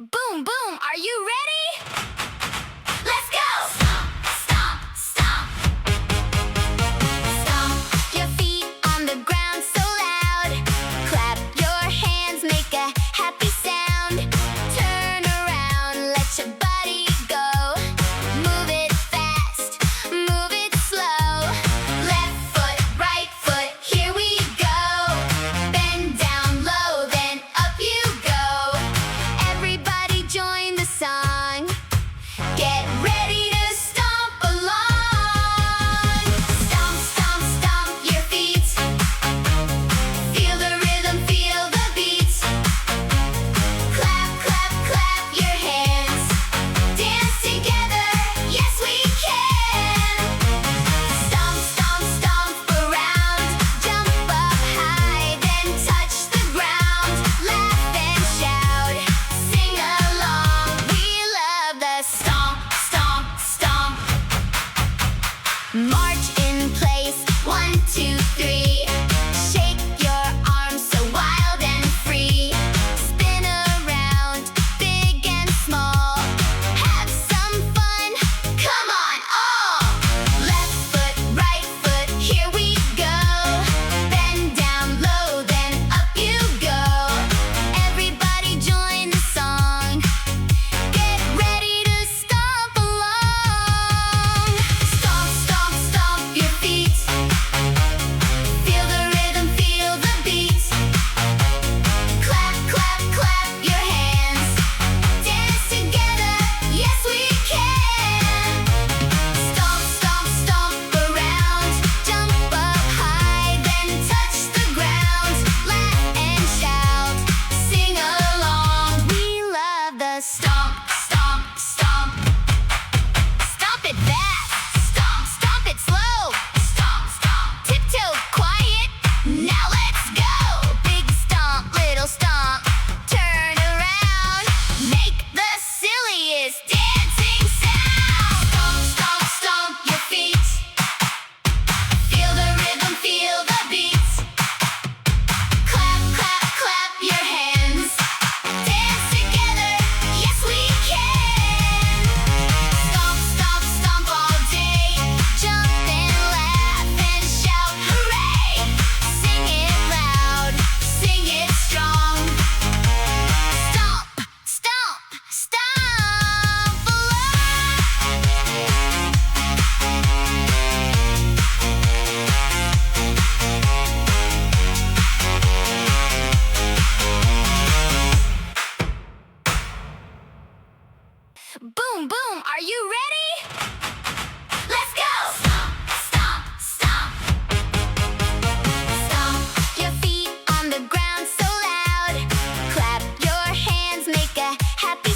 Boom, boom, are you ready? Let's go! Stomp, stomp, stomp. Stomp your feet on the ground so loud. Clap your hands, make a happy sound. Turn around, let your body go. Move it fast, move it slow. Left foot, right foot, here we go. Bend down low, then up you go. Everybody join the song. Get ready to stomp along. Stomp, stomp, stomp your feet. Feel the rhythm, feel the beat. Clap, clap, clap your hands. Dance together, yes we can. Stomp, stomp, stomp around. Jump up high, then touch the ground. Laugh and shout, sing along. We love the stomp, stomp, stomp. March in place, 1, 2, 3. Shake your arms so wild and free. Spin around, big and small. Have some fun, come on all. Left foot, right foot, here we go. Bend down low, then up you go. Everybody join the song. Get ready to stomp along. Stomp, stomp, stomp your feet. Feel the rhythm, feel the beat. Clap, clap, clap your hands. Dance together, yes we can. Stomp, stomp, stomp around. Jump up high, then touch the ground. Laugh and shout, sing along. We love the stomp, stomp, stomp. Stomp it fast, stomp, stomp it slow. Stomp, stomp, tiptoe quiet. Now let's go. Big stomp, little stomp. Turn around, make the silliest dancing sound. Stomp, stomp, stomp your feet. Feel the rhythm, feel the beat. Clap, clap, clap your hands. Dance together, yes we can. Stomp, stomp, stomp all day. Jump and laugh and shout hooray. Sing it loud, sing it strong. Stomp, stomp, stomp along. Boom, boom, are you ready? Let's go! Stomp, stomp, stomp. Stomp your feet on the ground so loud. Clap your hands, make a happy